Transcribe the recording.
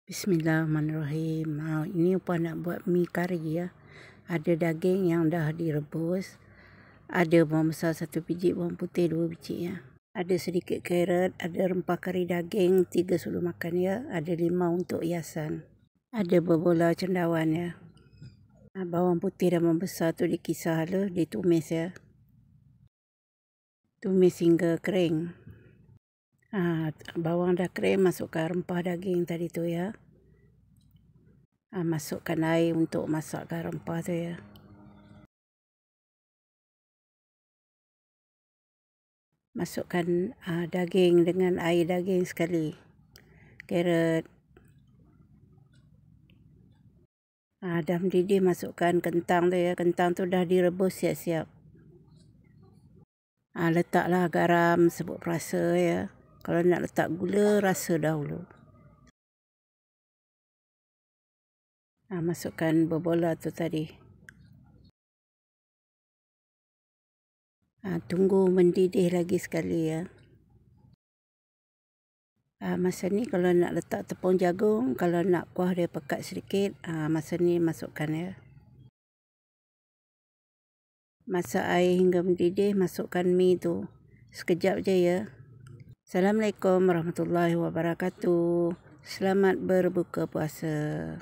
Bismillahirrahmanirrahim. Ini Upah nak buat mi kari ya. Ada daging yang dah direbus. Ada bawang besar 1 biji, bawang putih 2 biji ya. Ada sedikit carrot, ada rempah kari daging 3 suluh makan ya. Ada limau untuk hiasan. Ada berbola cendawan ya. Bawang putih dan bawang besar tu dikisar halus, ditumis ya. Tumis hingga kering. Bawang dah kering, masukkan rempah daging tadi tu ya. Masukkan air untuk masakkan rempah tu ya. Masukkan daging dengan air daging sekali. Carrot. Dah mendidih, masukkan kentang tu ya. Kentang tu dah direbus siap-siap. Letaklah garam sebut perasa ya. Kalau nak letak gula, rasa dahulu. Masukkan berbola tu tadi. Tunggu mendidih lagi sekali ya. Masa ni kalau nak letak tepung jagung, kalau nak kuah dia pekat sedikit, masa ni masukkan ya. Masak air hingga mendidih, masukkan mi tu. Sekejap je ya. Assalamualaikum warahmatullahi wabarakatuh. Selamat berbuka puasa.